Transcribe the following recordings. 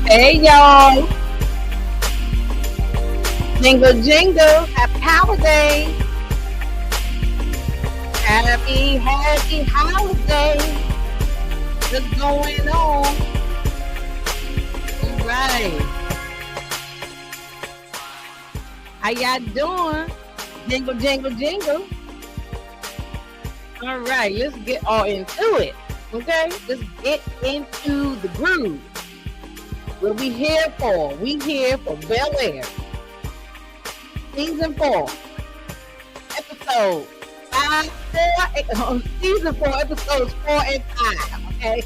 Hey y'all, jingle jingle, happy holiday, happy holiday. What's going on? All right, how y'all doing? Jingle jingle jingle. All right, let's get all into it. Okay, let's get into the groove. What we here for? We here for Bel-Air, season 4, episode season 4, episodes 4 and 5. Okay,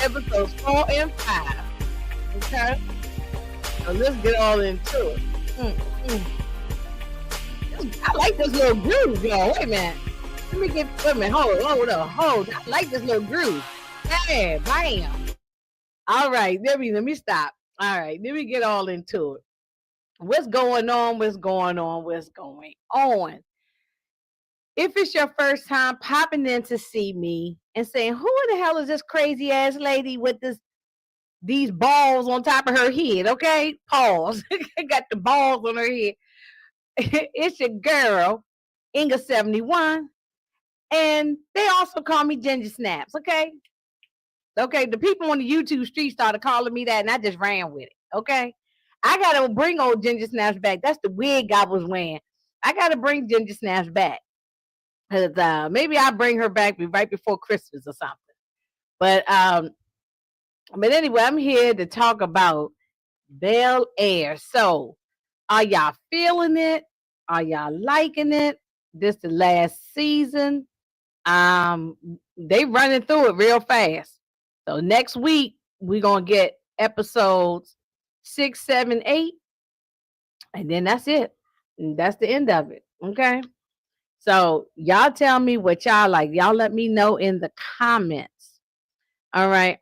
episodes 4 and 5. Okay, so let's get all into it. Mm, mm. I like this little groove, y'all. Wait a minute. Wait a minute. Hold. I like this little groove. Yeah, bam. All right, let me stop. All right, let me get all into it. What's going on? What's going on? What's going on? If it's your first time popping in to see me and saying, "Who the hell is this crazy ass lady with these balls on top of her head?" Okay, pause. Got the balls on her head. It's your girl, Inga71, and they also call me Ginger Snaps. Okay. The people on the YouTube street started calling me that, and I just ran with it. Okay, I gotta bring old Ginger Snaps back. That's the wig I was wearing. I gotta bring Ginger Snaps back. Maybe I'll bring her back right before Christmas or something. But anyway, I'm here to talk about Bel-Air. So, are y'all feeling it? Are y'all liking it? This the last season. Um, they running through it real fast. So next week we're gonna get episodes 6, 7, 8, and then that's it. And that's the end of it. Okay. So y'all tell me what y'all like. Y'all let me know in the comments. All right.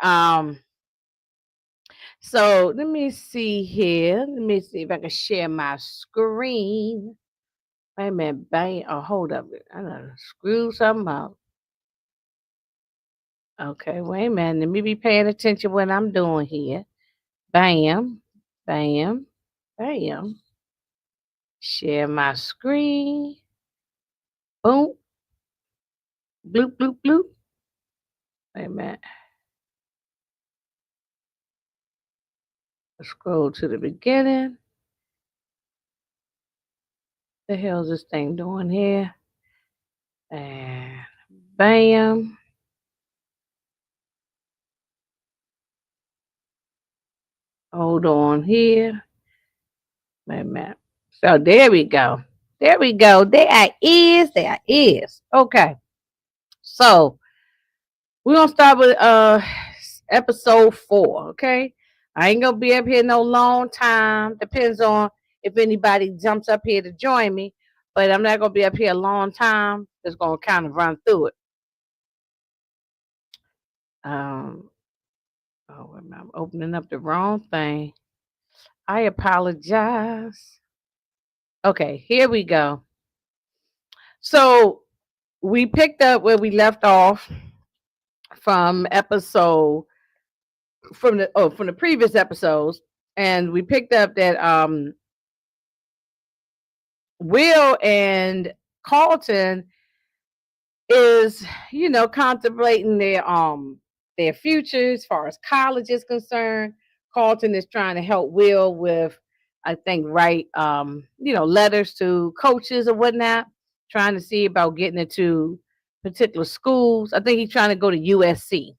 So let me see here. Let me see if I can share my screen. Wait a minute, bang. Oh, hold up. I gotta screw something up. Okay, wait a minute. Let me be paying attention what I'm doing here. Bam, bam, bam. Share my screen. Boom, bloop, bloop, bloop. Wait a minute. Scroll to the beginning. The hell's this thing doing here? And bam. Hold on here. Wait a minute. So there we go. There we go. There I is. There I is. Okay. So we're gonna start with episode 4. Okay. I ain't gonna be up here no long time. Depends on if anybody jumps up here to join me. But I'm not gonna be up here a long time. Just gonna kind of run through it. Um oh, I'm opening up the wrong thing. I apologize. Okay, here we go. So we picked up where we left off from episode from the previous episodes, and we picked up that Will and Carlton is, contemplating their future as far as college is concerned. Carlton is trying to help Will with, I think, write letters to coaches or whatnot, trying to see about getting into particular schools. I think he's trying to go to USC,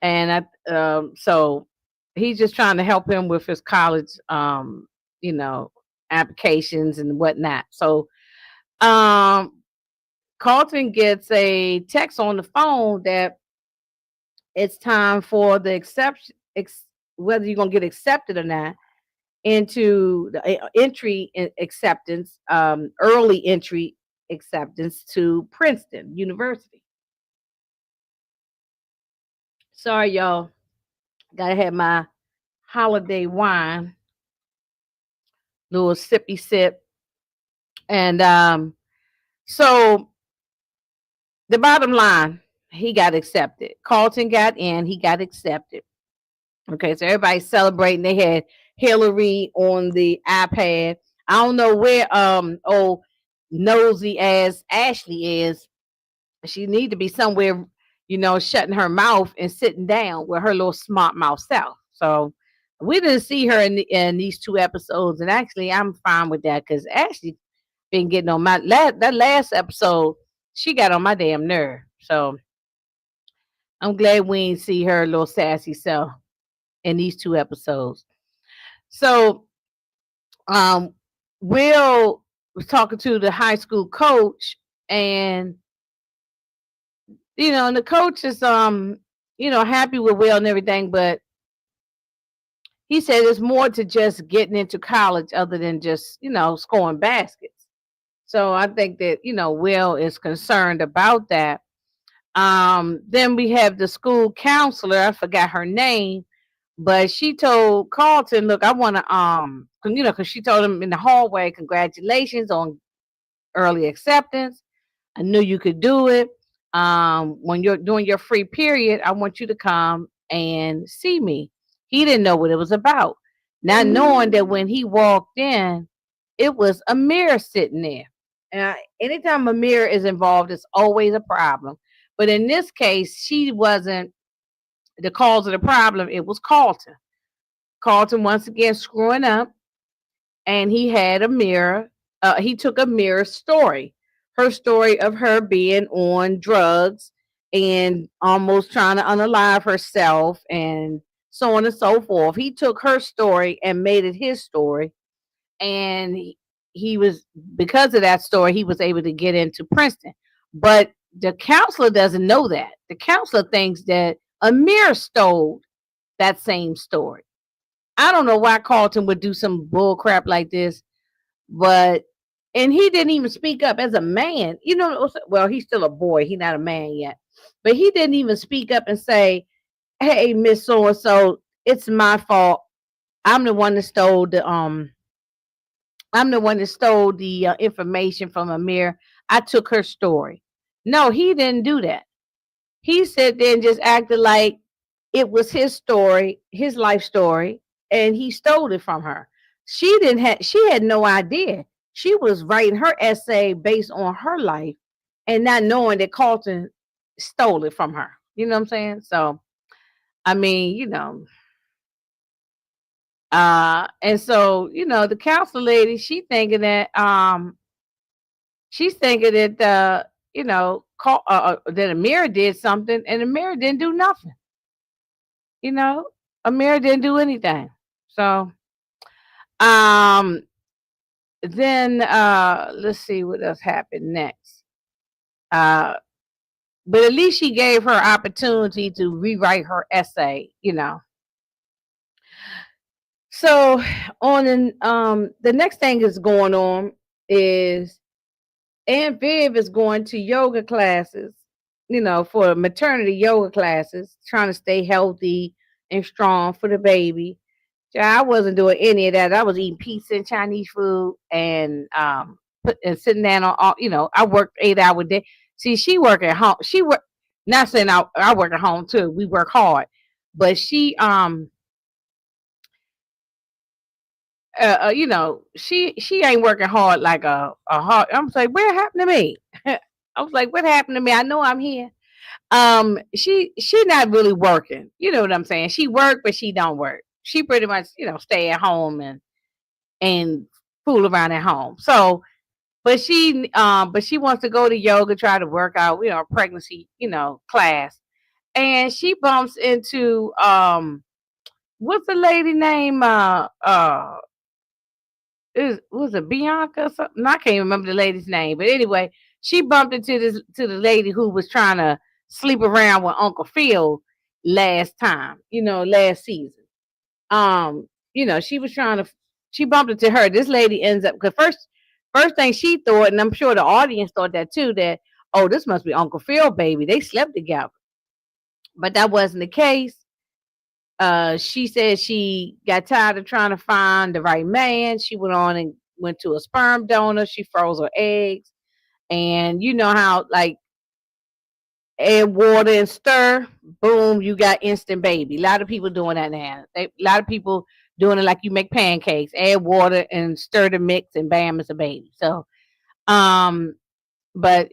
and so he's just trying to help him with his college, you know, applications and whatnot. So um, Carlton gets a text on the phone that it's time for the whether you're gonna get accepted or not into the acceptance, early entry acceptance to Princeton University. Sorry, y'all. Gotta have my holiday wine, little sippy sip, and so the bottom line, he got accepted. Carlton got in, he got accepted. Okay, so everybody's celebrating. They had Hillary on the iPad. I don't know where nosy as Ashley is. She need to be somewhere, shutting her mouth and sitting down with her little smart mouth self. So we didn't see her in these two episodes, and actually, I'm fine with that because Ashley been getting on my that last episode. She got on my damn nerve. So I'm glad we ain't see her little sassy self in these two episodes. So um, Will was talking to the high school coach, and and the coach is happy with Will and everything, but he said there's more to just getting into college other than just scoring baskets. So I think that Will is concerned about that. Then we have the school counselor. I forgot her name, but she told Carlton, "Look, I want to because she told him in the hallway, congratulations on early acceptance. I knew you could do it. When you're doing your free period, I want you to come and see me." He didn't know what it was about, not knowing that when he walked in, it was a mirror sitting there. And anytime a mirror is involved, it's always a problem. But in this case, she wasn't the cause of the problem. It was Carlton. Carlton once again screwing up, and he had a mirror. He took a mirror story, her story of her being on drugs and almost trying to unalive herself, and so on and so forth. He took her story and made it his story, and he was because of that story, he was able to get into Princeton. But the counselor doesn't know that. The counselor thinks that Amir stole that same story. I don't know why Carlton would do some bull crap like this, but and he didn't even speak up as a man. Well, he's still a boy. He's not a man yet, but he didn't even speak up and say, "Hey, Miss So and So, it's my fault. I'm the one that stole the information from Amir. I took her story." No, he didn't do that. He sat there and just acted like it was his story, his life story, and he stole it from her. She had no idea. She was writing her essay based on her life and not knowing that Carlton stole it from her. You know what I'm saying? So I mean, and so, the counselor lady, she's thinking that that Amira did something, and Amira didn't do nothing. You know, Amira didn't do anything. So um then let's see what else happened next. Uh but at least she gave her opportunity to rewrite her essay. So the next thing is going on is Aunt Viv is going to yoga classes, for maternity yoga classes, trying to stay healthy and strong for the baby. Yeah, I wasn't doing any of that. I was eating pizza and Chinese food and sitting down on all. I worked 8 hour day. See, she work at home. She work. Not saying I work at home too. We work hard, but she ain't working hard like a hard. I'm like, what happened to me? I was like, what happened to me? I know I'm here. She not really working. You know what I'm saying? She work, but she don't work. She pretty much stay at home and fool around at home. So, but she wants to go to yoga, try to work out, pregnancy, class, and she bumps into what's the lady name? Was it Bianca or something? I can't remember the lady's name, but anyway, she bumped into the lady who was trying to sleep around with Uncle Phil last time, last season. She was trying to she bumped into her. This lady ends up because first thing she thought, and I'm sure the audience thought that too, that oh, this must be Uncle Phil baby. They slept together. But that wasn't the case. She said she got tired of trying to find the right man. She went on and went to a sperm donor. She froze her eggs. And you know how like add water and stir. Boom, you got instant baby. A lot of people doing that now. A lot of people doing it like you make pancakes. Add water and stir the mix, and bam, it's a baby. So, um, but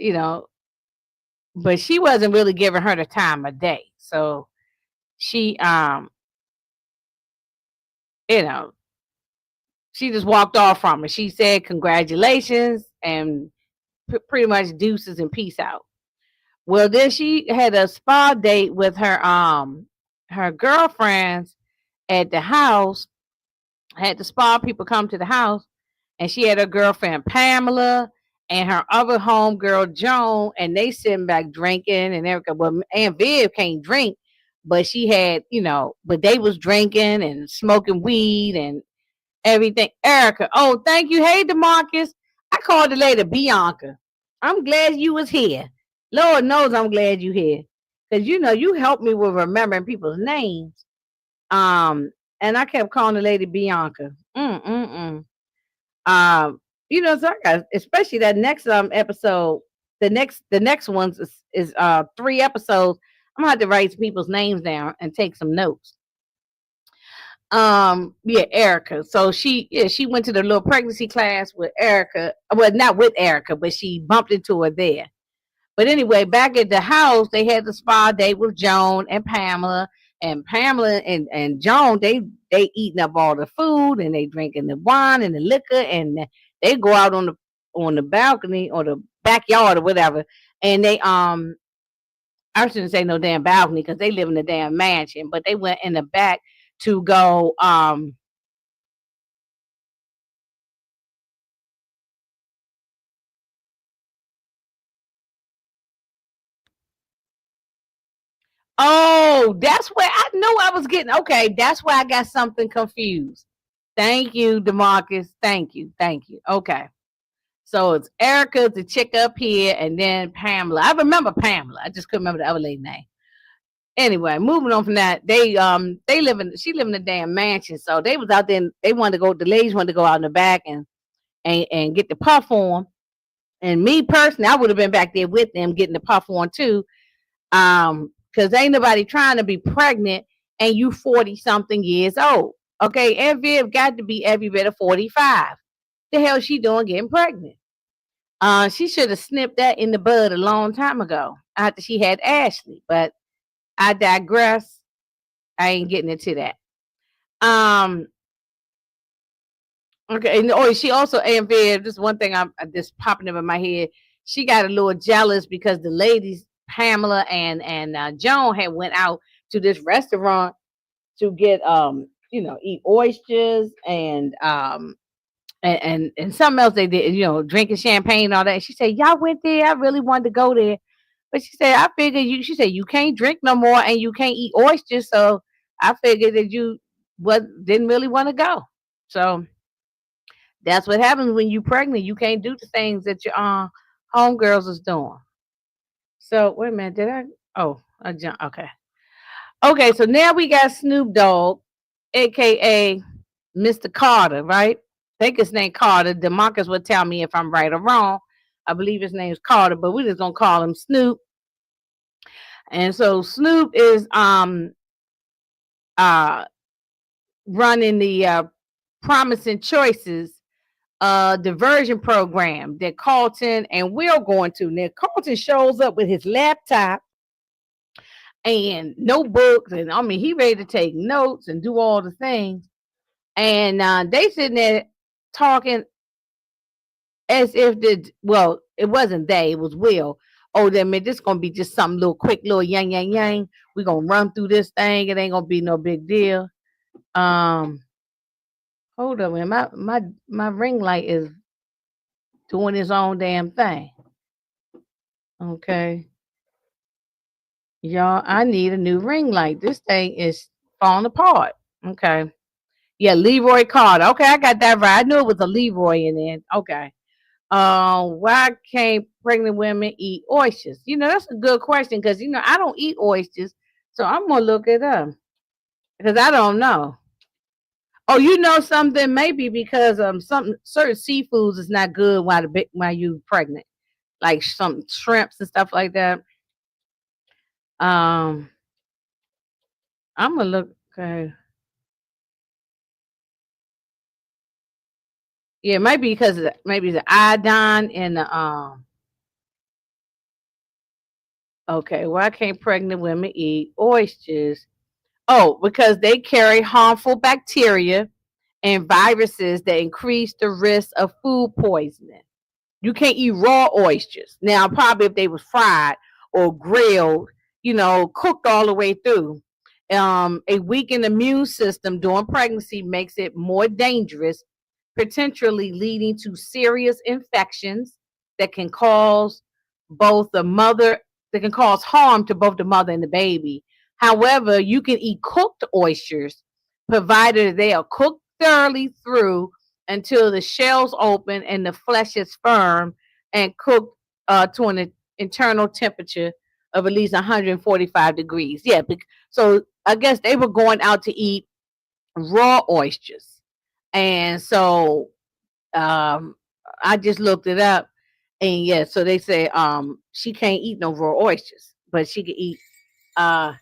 but she wasn't really giving her the time of day. So she, you know, she just walked off from it. She said congratulations and pretty much deuces and peace out. Well, then she had a spa date with her girlfriends at the house. Had the spa people come to the house, and she had her girlfriend Pamela and her other homegirl Joan, and they sitting back drinking and everything. Well, Aunt Viv can't drink, but she had, but they was drinking and smoking weed and everything. Erica, oh, thank you. Hey, Demarcus. I called the lady Bianca. I'm glad you was here. Lord knows I'm glad you here. Because you helped me with remembering people's names. And I kept calling the lady Bianca. So I got, especially that next episode, the next ones is 3 episodes. I'm gonna have to write people's names down and take some notes. Yeah, Erica. So she went to the little pregnancy class with Erica. Well, not with Erica, but she bumped into her there. But anyway, back at the house, they had the spa date with Joan and Pamela. And Pamela and Joan, they eating up all the food, and they drinking the wine and the liquor, and they go out on the balcony or the backyard or whatever. And they I shouldn't say no damn balcony because they live in a damn mansion, but they went in the back to go oh, that's where I knew I was getting. Okay, that's why I got something confused. Thank you, Demarcus. Thank you. Thank you. Okay. So it's Erica, the chick up here, and then Pamela. I remember Pamela. I just couldn't remember the other lady name. Anyway, moving on from that, she live in a damn mansion. So they was out there and they wanted to go, the ladies wanted to go out in the back and get the puff on. And me personally, I would have been back there with them getting the puff on too. Because ain't nobody trying to be pregnant and you 40 something years old. Okay, and Viv got to be every bit of 45. The hell she doing getting pregnant? She should have snipped that in the bud a long time ago after she had Ashley. But I digress. I ain't getting into that. Okay, and she also Aunt Viv. This one thing I'm just popping up in my head. She got a little jealous because the ladies Pamela and Joan had went out to this restaurant to get eat oysters and something else they did, drinking champagne and all that. And she said, y'all went there. I really wanted to go there. But she said, I figured she said, you can't drink no more and you can't eat oysters. So I figured that you didn't really want to go. So that's what happens when you pregnant. You can't do the things that your homegirls is doing. So wait a minute, did I? Oh, I jumped. Okay. Okay, so now we got Snoop Dogg, aka Mr. Carter, right? I think his name Carter. Demarcus would tell me if I'm right or wrong. I believe his name is Carter, but we're just gonna call him Snoop. And so Snoop is uh running the Promising Choices diversion program that Carlton and Will going to. Now Carlton shows up with his laptop and notebooks, and I mean he ready to take notes and do all the things. And they sitting there talking as if it wasn't they, it was Will. Oh, then man, this gonna be just some little quick little yang yang yang. We're gonna run through this thing. It ain't gonna be no big deal. Hold on, man. My ring light is doing its own damn thing. Okay. Y'all, I need a new ring light. This thing is falling apart. Okay. Yeah, Leroy Carter. Okay, I got that right. I knew it was a Leroy in there. Okay. Why can't pregnant women eat oysters? That's a good question because I don't eat oysters, so I'm gonna look it up because I don't know. Oh, you know something? Maybe because some certain seafoods is not good while you pregnant, like some shrimps and stuff like that. Um, I'm gonna look. Okay, yeah, it might be because of maybe the iodine in the Okay, why can't pregnant women eat oysters? Oh, because they carry harmful bacteria and viruses that increase the risk of food poisoning. You can't eat raw oysters. Now, probably if they was fried or grilled, cooked all the way through. A weakened immune system during pregnancy makes it more dangerous, potentially leading to serious infections that can cause both the mother that can cause harm to both the mother and the baby. However, you can eat cooked oysters provided they are cooked thoroughly through until the shells open and the flesh is firm and cooked to an internal temperature of at least 145 degrees. Yeah, so I guess they were going out to eat raw oysters. And so um, I just looked it up. And yeah, so they say she can't eat no raw oysters, but she can eat uh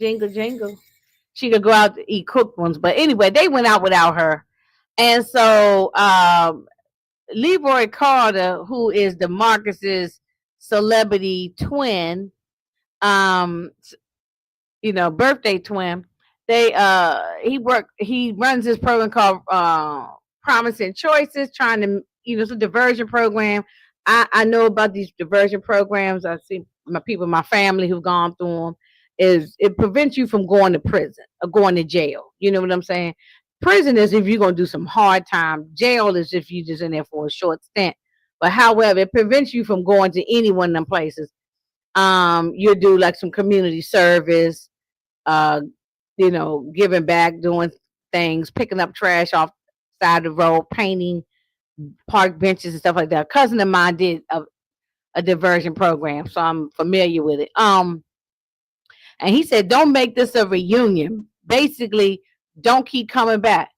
jingle jingle. She could go out to eat cooked ones. But anyway, they went out without her. And so Leroy Carter, who is the Marcus's celebrity twin, um, birthday twin, he runs this program called Promising Choices, trying to, it's a diversion program. I know about these diversion programs. I see my family who've gone through them. It prevents you from going to prison or going to jail. You know what I'm saying? Prison is if you're gonna do some hard time. Jail is if you're just in there for a short stint. But however, it prevents you from going to any one of them places. You do like some community service, uh, giving back, doing things, picking up trash off the side of the road, painting park benches and stuff like that. A cousin of mine did a diversion program, so I'm familiar with it. And he said, don't make this a reunion. Basically, don't keep coming back.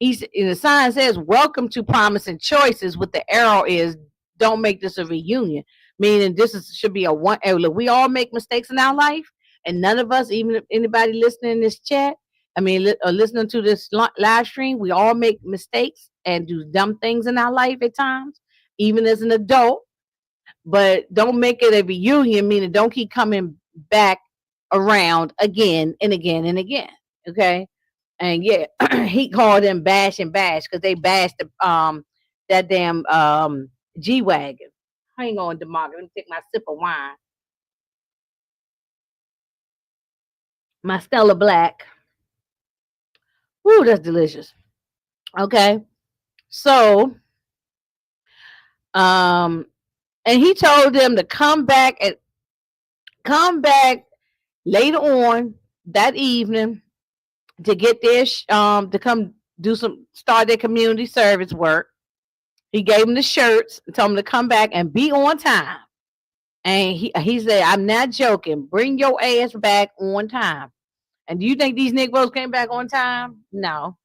The sign says, welcome to Promising Choices, with the arrow is, don't make this a reunion. Meaning should be a one. Look, we all make mistakes in our life, and none of us, even if anybody listening in this chat, or listening to this live stream, we all make mistakes and do dumb things in our life at times, even as an adult. But don't make it a reunion, meaning don't keep coming back around again and again and again. Okay. And yeah, he called them bash and bash because they bashed that damn G Wagon. Hang on, DeMarcus. Let me take my sip of wine. My Stella Black. Woo, that's delicious. Okay. So and he told them to come back later on that evening to get their to come start their community service work. He gave them the shirts and told them to come back and be on time. And he said, I'm not joking. Bring your ass back on time. And do you think these Negroes came back on time? No.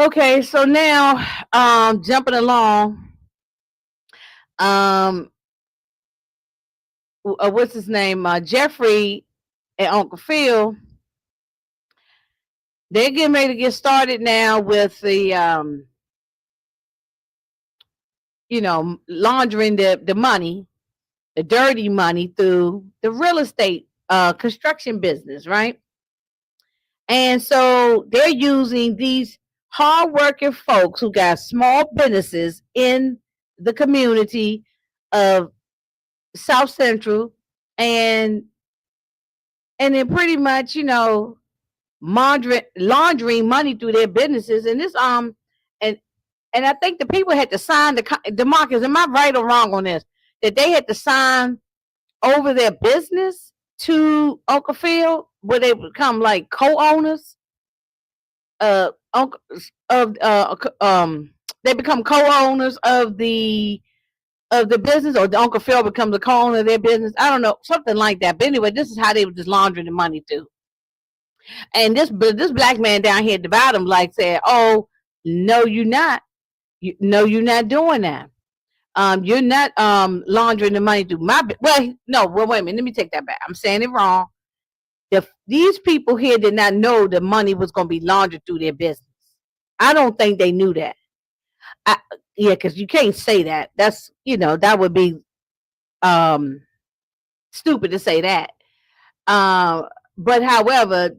Okay, so now jumping along. What's his name? Jeffrey and Uncle Phil. They're getting ready to get started now with the laundering the money, the dirty money, through the real estate construction business, right? And so they're using these hardworking folks who got small businesses in the community of South Central, and then pretty much, laundering money through their businesses. And this and I think the people had to sign the markers. Am I right or wrong on this? That they had to sign over their business to Uncle Phil, where they become like co-owners. Uncle of they become co-owners of the business, or the Uncle Phil becomes a co-owner of their business. I don't know, something like that. But anyway, this is how they were just laundering the money too. And this black man down here at the bottom, like, said, "Oh, no, you're not. No, you're not doing that." You're not laundering the money through my well, no, well, wait a minute, let me take that back. I'm saying it wrong. These people here did not know the money was going to be laundered through their business. I don't think they knew that. I, yeah, because you can't say that. That's that would be um stupid to say that. But however,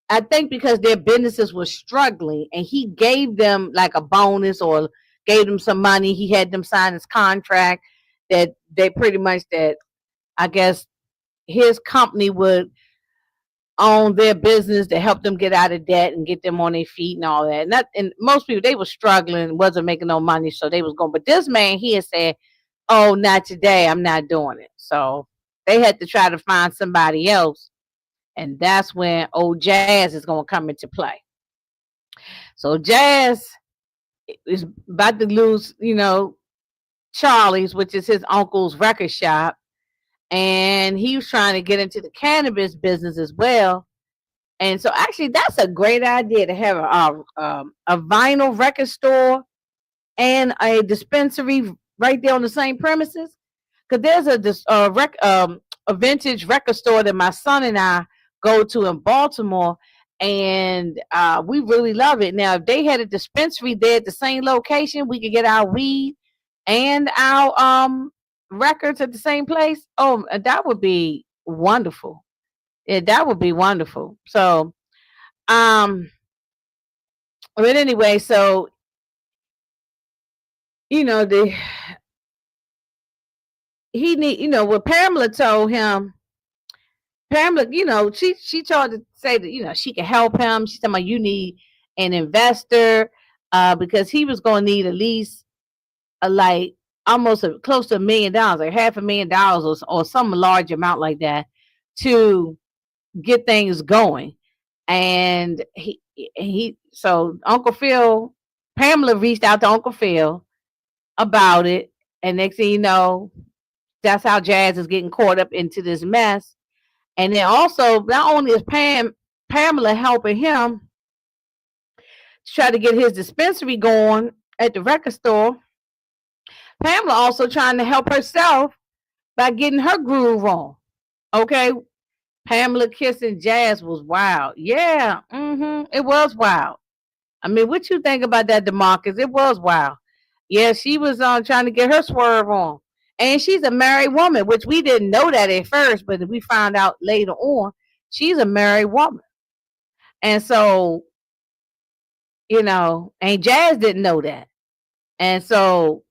I think because their businesses were struggling and he gave them like a bonus or gave them some money, he had them sign his contract that they pretty much that I guess his company would own their business to help them get out of debt and get them on their feet and all that. And most people they were struggling, wasn't making no money, so they was going. But this man he had said, "Oh, not today. I'm not doing it." So they had to try to find somebody else, and that's when old Jazz is going to come into play. So Jazz is about to lose, Charlie's, which is his uncle's record shop, and he was trying to get into the cannabis business as well. And so, actually, that's a great idea to have a vinyl record store and a dispensary right there on the same premises. Because there's a vintage record store that my son and I go to in Baltimore, and we really love it. Now, if they had a dispensary there at the same location, we could get our weed and our records at the same place. Oh, that would be wonderful. Yeah, that would be wonderful. So, um, but anyway, so the he need what Pamela told him. Pamela, she tried to say that she could help him. She's talking about you need an investor, because he was going to need at least like almost close to $1 million, like $500,000 or some large amount like that to get things going. And so Uncle Phil, Pamela reached out to Uncle Phil about it, and next thing you know, that's how Jazz is getting caught up into this mess. And then also, not only is Pamela helping him to try to get his dispensary going at the record store, Pamela also trying to help herself by getting her groove on. Okay, Pamela kissing Jazz was wild. Yeah, it was wild. I mean, what you think about that, DeMarcus? It was wild. Yeah, she was trying to get her swerve on. And she's a married woman, which we didn't know that at first, but we found out later on she's a married woman. And so, and Jazz didn't know that. And so,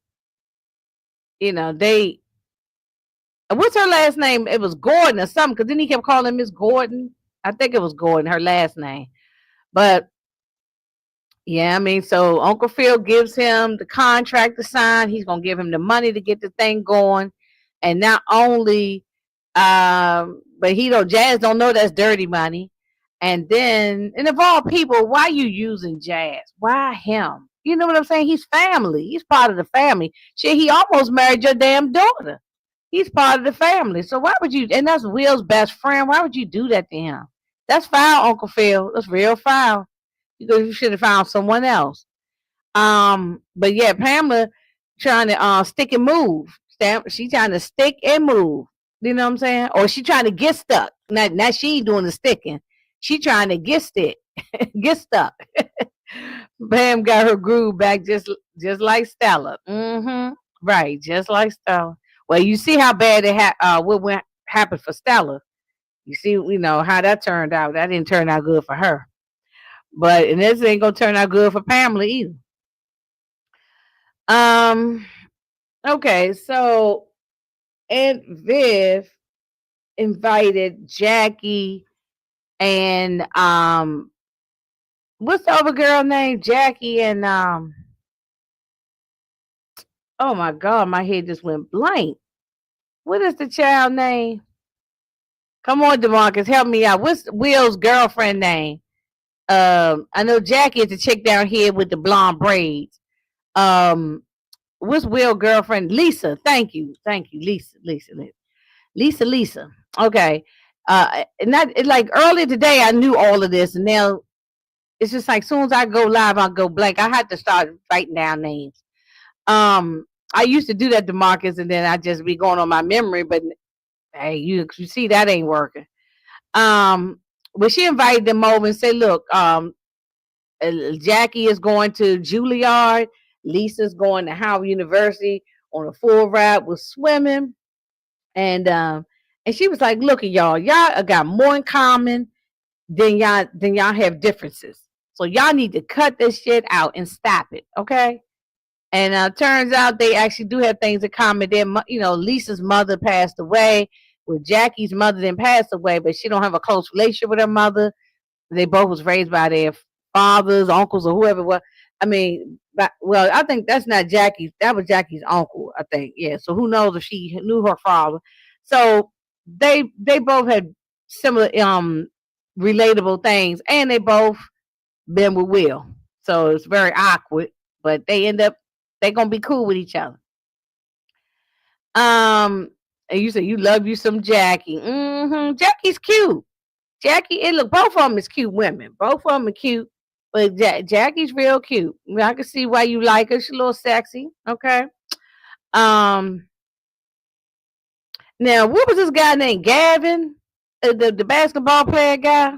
what's her last name? It was Gordon or something, because then he kept calling Miss Gordon. I think it was Gordon, her last name. But yeah, I mean, so Uncle Phil gives him the contract to sign. He's gonna give him the money to get the thing going, and not only, but Jazz don't know that's dirty money. And then, and of all people, why you using Jazz? Why him? You know what I'm saying? He's family. He's part of the family. Shit, he almost married your damn daughter. He's part of the family. So why would you? And that's Will's best friend. Why would you do that to him? That's foul, Uncle Phil. That's real foul. You should have found someone else. But yeah, Pamela trying to stick and move. She trying to stick and move. You know what I'm saying? Or she trying to get stuck. Now she ain't doing the sticking. She trying to get stick, get stuck. Pam got her groove back just like Stella. Right, just like Stella. Well, you see how bad what happened for Stella. You see, how that turned out. That didn't turn out good for her. And this ain't gonna turn out good for Pamela either. Okay, so Aunt Viv invited Jackie and what's the other girl name? Jackie and oh my God, my head just went blank. What is the child name? Come on, DeMarcus, help me out. What's Will's girlfriend name? I know Jackie is the chick down here with the blonde braids. What's Will's girlfriend? Lisa. Thank you, Lisa. Okay. And that like earlier today, I knew all of this, and now it's just like as soon as I go live, I'll go blank. I had to start writing down names. I used to do that to Marcus, and then I just be going on my memory. But hey, you see that ain't working. Um, but she invited them over and said, "Look, Jackie is going to Juilliard. Lisa's going to Howard University on a full ride with swimming." And she was like, "Look at y'all got more in common than y'all have differences. So y'all need to cut this shit out and stop it, okay?" And turns out they actually do have things in common. Lisa's mother passed away. With Jackie's mother didn't pass away, but she don't have a close relationship with her mother. They both was raised by their fathers, uncles, or whoever it was. I mean, well, I think that's not Jackie's. That was Jackie's uncle, I think. Yeah. So who knows if she knew her father? So they both had similar relatable things, and they both been with Will. So it's very awkward, but they gonna be cool with each other. And you said you love you some Jackie. Jackie's cute. Jackie, and look, both of them is cute women. Both of them are cute, but Jackie's real cute. I mean, I can see why you like her. She's a little sexy. Okay. Um. Now, what was this guy named Gavin? The basketball player guy.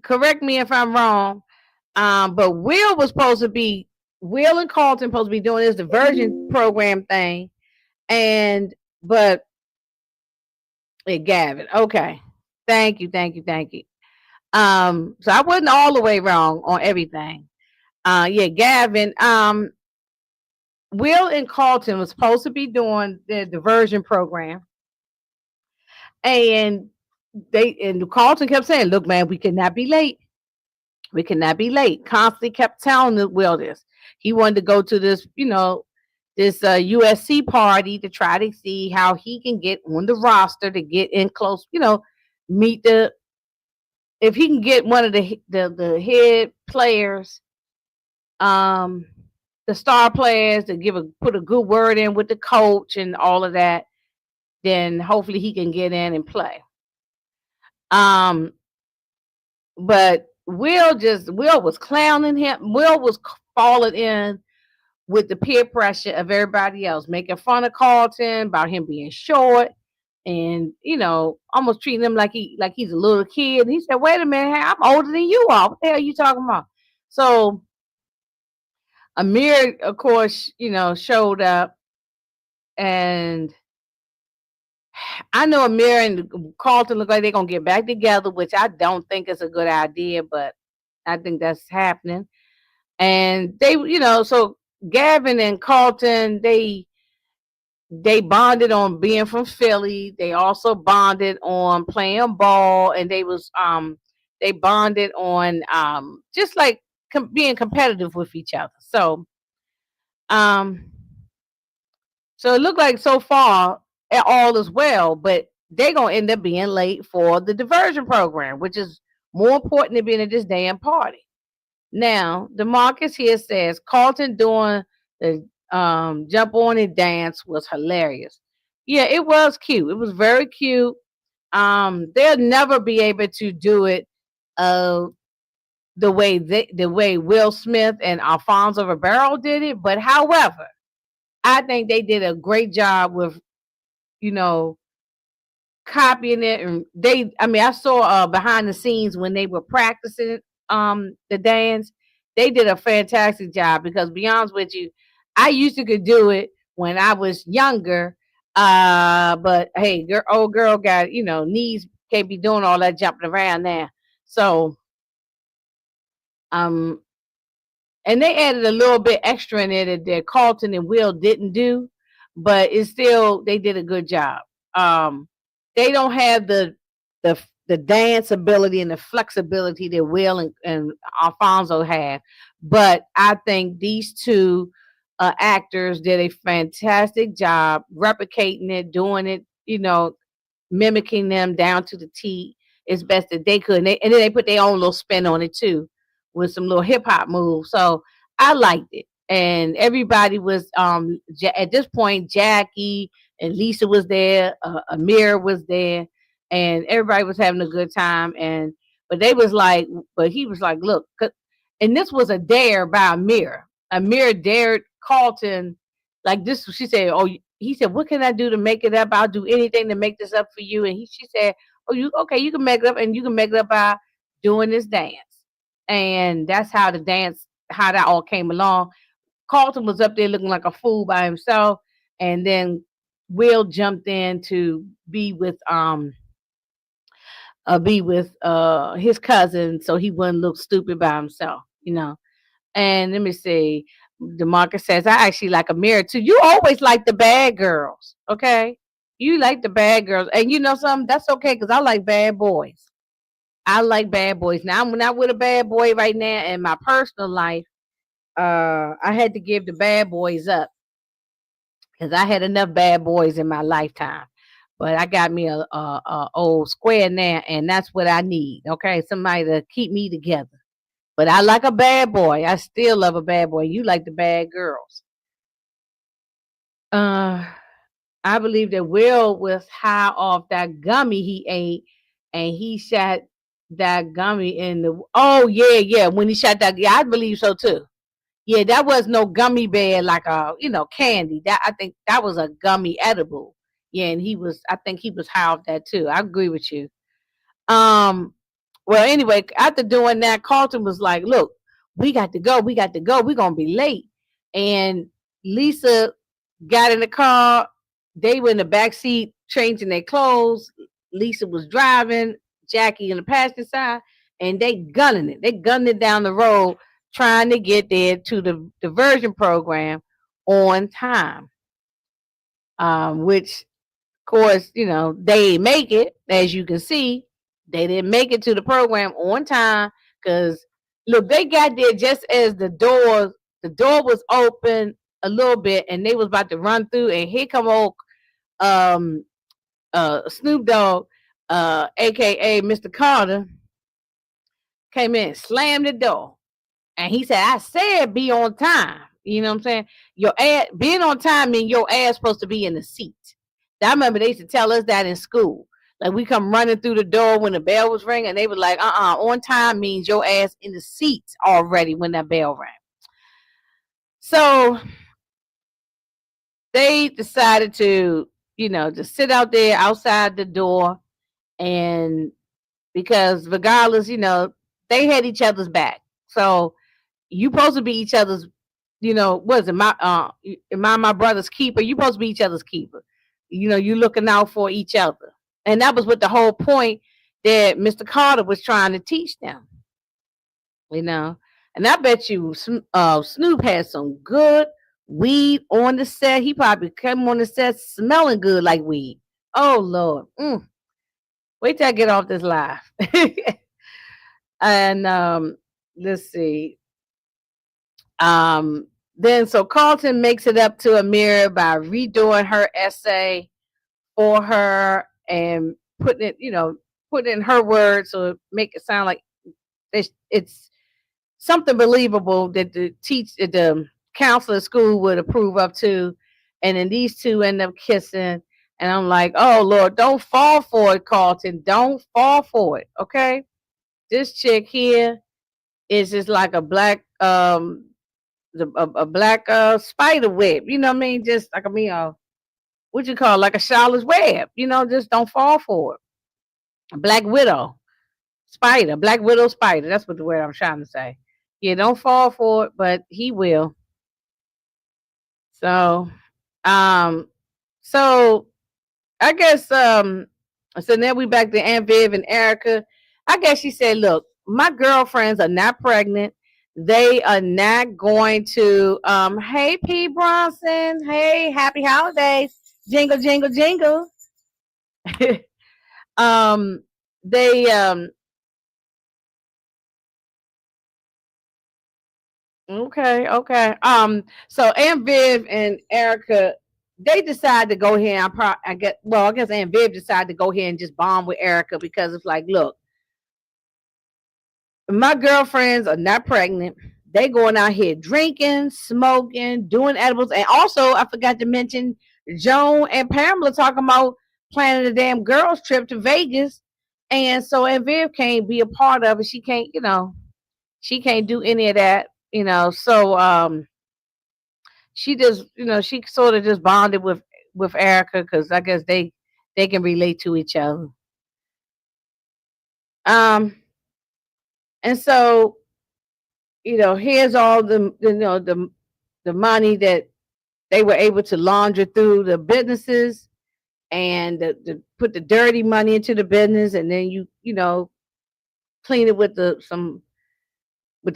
Correct me if I'm wrong. But Will and Carlton supposed to be doing this diversion program thing, but Gavin. Okay. Thank you. So I wasn't all the way wrong on everything. Yeah, Gavin. Will and Carlton was supposed to be doing the diversion program, and Carlton kept saying, "Look, man, we cannot be late. We cannot be late." Constantly kept telling Will this. He wanted to go to this, this USC party to try to see how he can get on the roster to get in close, meet if he can get one of the head players, the star players to put a good word in with the coach and all of that, then hopefully he can get in and play. But Will was clowning him. Will was falling in with the peer pressure of everybody else, making fun of Carlton about him being short, and almost treating him like he's a little kid. And he said, "Wait a minute, I'm older than you are. What the hell are you talking about?" So Amir, of course, showed up, and I know Amir and Carlton look like they're gonna get back together, which I don't think is a good idea, but I think that's happening. And they, so Gavin and Carlton, they bonded on being from Philly. They also bonded on playing ball, and they bonded on just like being competitive with each other. So it looked like so far all is well, but they're gonna end up being late for the diversion program, which is more important than being at this damn party. Now, DeMarcus here says Carlton doing the jump on and dance was hilarious. Yeah, it was cute. It was very cute. They'll never be able to do it the way Will Smith and Alfonso Ribeiro did it. But however, I think they did a great job with, copying it. And I saw behind the scenes when they were practicing the dance. They did a fantastic job, because, to be honest with you, I used to could do it when I was younger. But hey, old girl got, knees, can't be doing all that jumping around now. So and they added a little bit extra in it that Carlton and Will didn't do, but it's still, they did a good job. They don't have the dance ability and the flexibility that Will and Alfonso have, but I think these two actors did a fantastic job replicating it, doing it, mimicking them down to the T as best that they could. And then they put their own little spin on it too, with some little hip hop moves. So I liked it. And everybody was at this point, Jackie and Lisa was there, Amir was there, and everybody was having a good time. But he was like, look, and this was a dare by Amir. Amir dared Carlton Like this, she said, "Oh," he said, "What can I do to make it up? I'll do anything to make this up for you." And she said, "Oh, you okay? You can make it up, and you can make it up by doing this dance." And that's how the dance, how that all came along. Carlton was up there looking like a fool by himself, and then Will jumped in to be with his cousin so he wouldn't look stupid by himself. And let me see. DeMarcus says, I actually like a mirror too. You always like the bad girls, okay? You like the bad girls. And you know something? That's okay because I like bad boys. I like bad boys. Now, I'm not with a bad boy right now in my personal life. I had to give the bad boys up because I had enough bad boys in my lifetime. But I got me a old square now, and that's what I need. Okay, somebody to keep me together. But I like a bad boy. I still love a bad boy. You like the bad girls. Uh, I believe that Will was high off that gummy he ate, and he shot that gummy in the. Oh yeah, yeah. When he shot that, yeah, I believe so too. Yeah, that was no gummy bear like a candy. That I think that was a gummy edible. Yeah, and he was. I think he was high off that too. I agree with you. Um, well, anyway, after doing that, Carlton was like, "Look, we got to go. We got to go. We're gonna be late." And Lisa got in the car. They were in the back seat changing their clothes. Lisa was driving. Jackie in the passenger side, and they gunning it. They gunning it down the road, trying to get there to the diversion program on time. Which course, they didn't make it. As you can see, they didn't make it to the program on time because look, they got there just as the door was open a little bit, and they was about to run through, and here come old um Snoop Dogg, aka Mr. Carter, came in, slammed the door, and he said, "I said be on time." You know what I'm saying? Your ass being on time means your ass supposed to be in the seat. I remember they used to tell us that in school. Like we come running through the door when the bell was ringing, and they were like, on time means your ass in the seat already when that bell rang. So they decided to, just sit out there outside the door, and because regardless, they had each other's back. So you supposed to be each other's, what is it? Am I my brother's keeper? You supposed to be each other's keeper. You looking out for each other. And that was what the whole point that Mr. Carter was trying to teach them, you know. And I bet you Snoop had some good weed on the set. He probably came on the set smelling good like weed. Oh Lord. Wait till I get off this live. And let's see. Then so Carlton makes it up to Amira by redoing her essay for her and putting it in her words so make it sound like it's something believable that the counselor at school would approve of too. And then these two end up kissing. And I'm like, oh Lord, don't fall for it, Carlton. Don't fall for it. Okay. This chick here is just like a black a black spider web. You know what I mean? Just like what you call it? Like a Charlotte's web. Just don't fall for it. Black widow spider, black widow spider. That's what the word I'm trying to say. Yeah, don't fall for it, but he will. So, um, so I guess so now we back to Aunt Viv and Erica. I guess she said, "Look, my girlfriends are not pregnant. They are not going to hey P Bronson, hey, happy holidays. Jingle jingle jingle." um they Okay, okay. So Aunt Viv and Erica, they decide to go here. I guess Aunt Viv decided to go here and just bond with Erica because it's like, look, my girlfriends are not pregnant. They going out here drinking, smoking, doing edibles, and also I forgot to mention Joan and Pamela talking about planning a damn girls trip to Vegas, and so Aunt Viv can't be a part of it. She can't do any of that. So she just, she sort of just bonded with Erica because I guess they can relate to each other. Um, and so here's all the money that they were able to launder through the businesses and put the dirty money into the business, and then clean it with the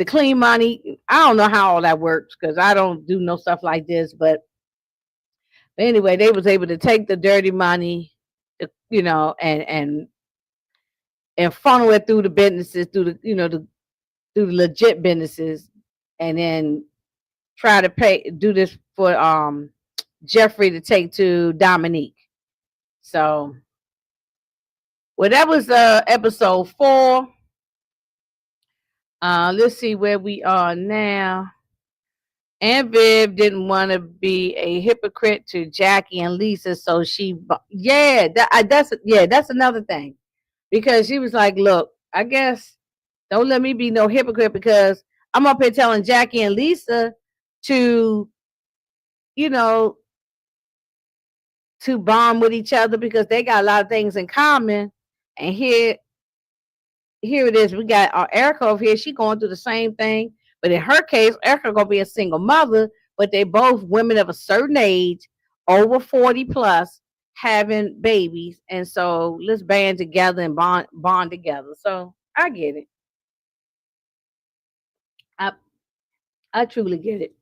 clean money. I don't know how all that works because I don't do no stuff like this, but anyway, they was able to take the dirty money, and funnel it through the businesses, through through the legit businesses, and then try to do this for Jeffrey to take to Dominique. So, well, that was episode 4. Let's see where we are now. Aunt Viv didn't want to be a hypocrite to Jackie and Lisa, so that's another thing, because she was like, "Look, I guess don't let me be no hypocrite because I'm up here telling Jackie and Lisa to, you know, to bond with each other because they got a lot of things in common, and here it is. We got our Erica over here. She going through the same thing. But in her case, Erica going to be a single mother, but they both women of a certain age, over 40 plus, having babies. And so let's band together and bond together. So I get it. I truly get it.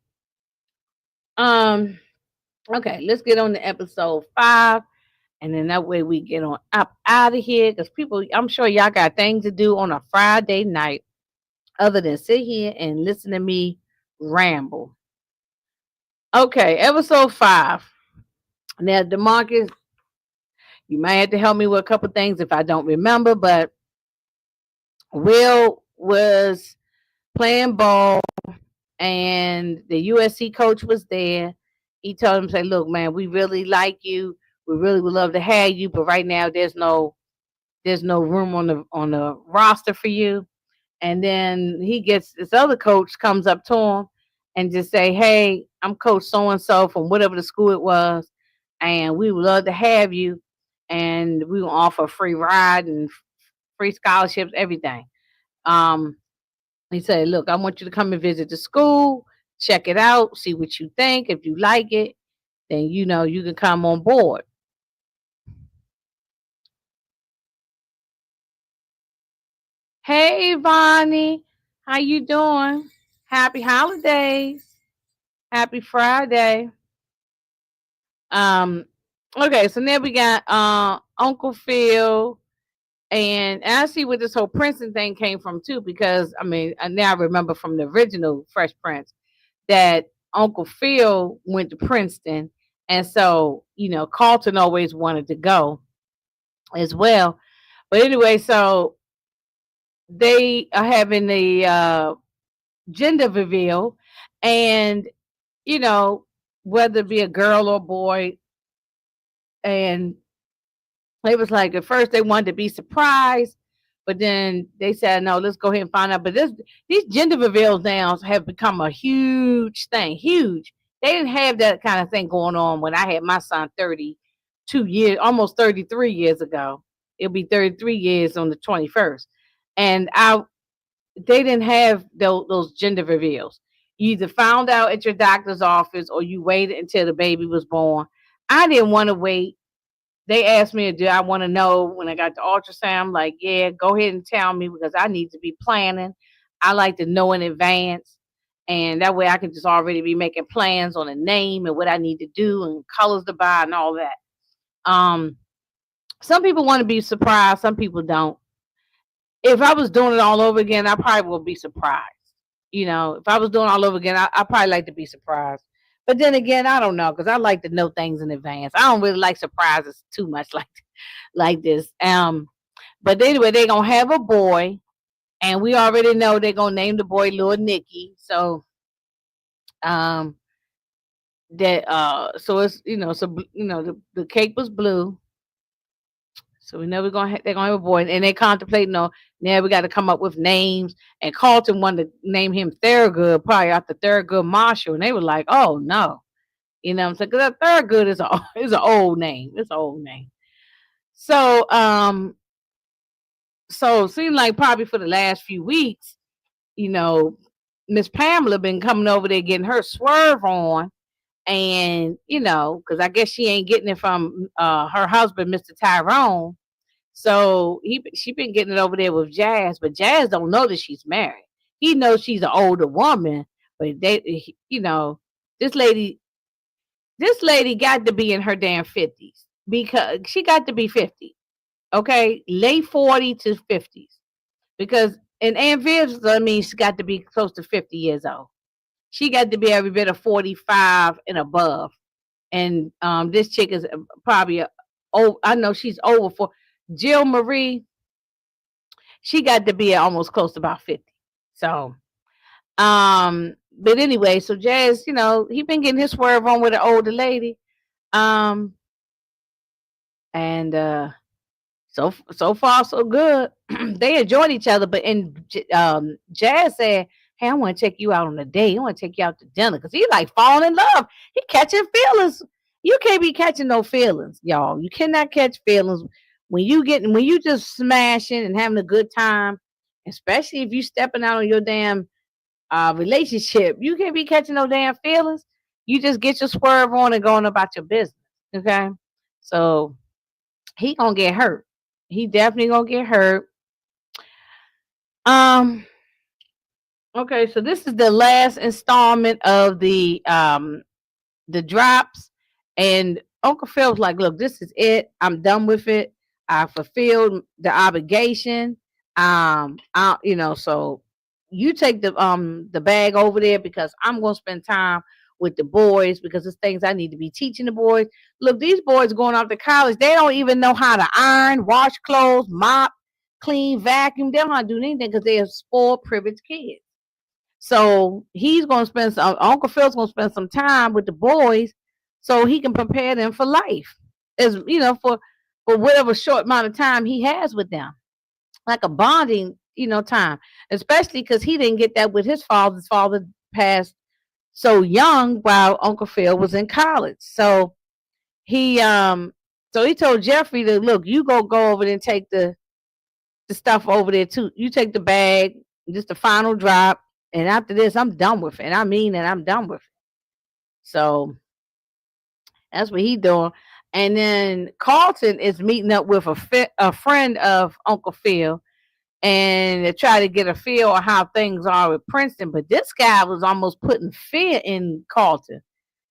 Okay, let's get on to episode 5. And then that way we get on up out of here, because people, I'm sure y'all got things to do on a Friday night other than sit here and listen to me ramble. Okay, episode 5. Now, DeMarcus, you might have to help me with a couple things if I don't remember, but Will was playing ball and the USC coach was there. He told him, say, look, man, we really like you. We really would love to have you, but right now there's no room on the roster for you. And then he gets this other coach comes up to him and just say, hey, I'm coach so and so from whatever the school it was, and we would love to have you, and we will offer a free ride and free scholarships, everything. He said, look, I want you to come and visit the school, check it out, see what you think. If you like it, then you can come on board. Hey, Vonnie, how you doing? Happy holidays. Happy Friday. Okay, so now we got Uncle Phil, and I see where this whole Princeton thing came from too, because I mean, now I remember from the original Fresh Prince that Uncle Phil went to Princeton, and so Carlton always wanted to go as well. But anyway, so they are having the gender reveal, and whether it be a girl or boy, and it was like at first they wanted to be surprised, but then they said no, let's go ahead and find out. But these gender reveals now have become a huge thing. Huge. They didn't have that kind of thing going on when I had my son 32 years, almost 33 years ago. It'll be 33 years on the 21st. And they didn't have those gender reveals. You either found out at your doctor's office or you waited until the baby was born. I didn't want to wait. They asked me, do I want to know when I got the ultrasound? I'm like, yeah, go ahead and tell me, because I need to be planning. I like to know in advance. And that way I can just already be making plans on a name and what I need to do and colors to buy and all that. Some people want to be surprised. Some people don't. If I was doing it all over again, I probably would be surprised. If I was doing it all over again, I probably like to be surprised. But then again, I don't know, because I like to know things in advance. I don't really like surprises too much like this. But anyway, they're gonna have a boy, and we already know they're gonna name the boy Little Nicky. So so it's the cake was blue. So we know they're gonna have a boy, and they contemplating now we got to come up with names. And Carlton wanted to name him Thurgood, probably after Thurgood Marshall, and they were like, oh no. You know what I'm saying? Because Thurgood is is an old name. It's an old name. So so it seemed like probably for the last few weeks, you know, Miss Pamela been coming over there getting her swerve on, and because I guess she ain't getting it from her husband, Mr. Tyrone. So she been getting it over there with Jazz, but Jazz don't know that she's married. He knows she's an older woman, but this lady, this lady got to be in her damn 50s because she got to be 50. Okay, late 40 to 50s because and Aunt Viv's, I mean, she's got to be close to 50 years old. She got to be every bit of 45 and above. And this chick is probably I know she's over for Jill Marie. She got to be almost close to about 50. So but anyway, so Jazz, he been getting his swerve on with an older lady. Um and so far so good. They enjoyed each other, but Jazz said, "Hey, I want to take you out on a date. I want to take you out to dinner because he like falling in love. He catching feelings. You can't be catching no feelings, y'all. You cannot catch feelings when you just smashing and having a good time, especially if you stepping out on your damn relationship. You can't be catching no damn feelings. You just get your swerve on and going about your business. Okay, so he gonna get hurt. He definitely gonna get hurt. Um. Okay, so this is the last installment of the drops, and Uncle Phil's like, "Look, this is it. I'm done with it. I fulfilled the obligation. So you take the bag over there because I'm gonna spend time with the boys because it's things I need to be teaching the boys. Look, these boys going off to college, they don't even know how to iron, wash clothes, mop, clean, vacuum. They don't know how to do anything because they are spoiled, privileged kids. So he's gonna spend some. Uncle Phil's gonna spend some time with the boys, so he can prepare them for life, as for whatever short amount of time he has with them, like a bonding, time. Especially because he didn't get that with his father. His father passed so young while Uncle Phil was in college. He um, so he told Jeffrey to look. You go over there and take the stuff over there too. You take the bag, just the final drop. And after this, I'm done with it. And I mean that I'm done with it. So that's what he doing. And then Carlton is meeting up with a friend of Uncle Phil and to try to get a feel of how things are with Princeton. But this guy was almost putting fear in Carlton.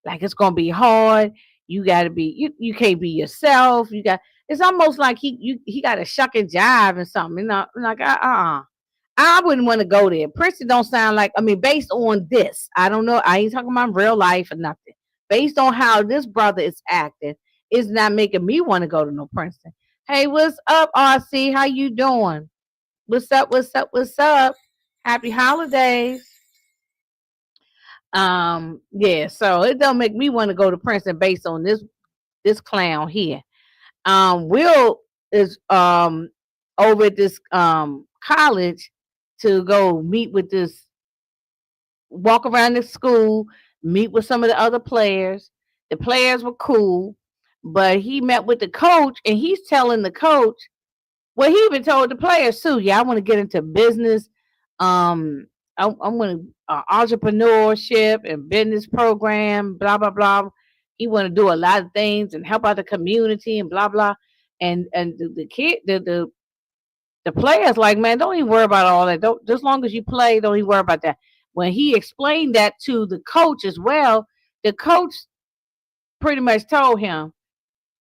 Like it's gonna be hard. You gotta be you can't be yourself. It's almost like he got a shuck and jive and something. Like I wouldn't want to go there. Princeton don't sound like, I mean, based on this, I don't know. I ain't talking about real life or nothing. Based on how this brother is acting, it's not making me want to go to no Princeton. Hey, what's up, RC? How you doing? What's up? What's up? What's up? Happy holidays. Yeah, so it don't make me want to go to Princeton based on this clown here. Will is over at this college to go meet with this, walk around the school, meet with some of the other players. The players were cool, but he met with the coach and he's telling the coach, well, he even told the players too, yeah, I want to get into business. I want to entrepreneurship and business program, blah, blah, blah. He want to do a lot of things and help out the community and blah, blah. And the kid, the players like, man, don't even worry about all that. Don't, just long as you play, don't even worry about that. When he explained that to the coach as well, the coach pretty much told him,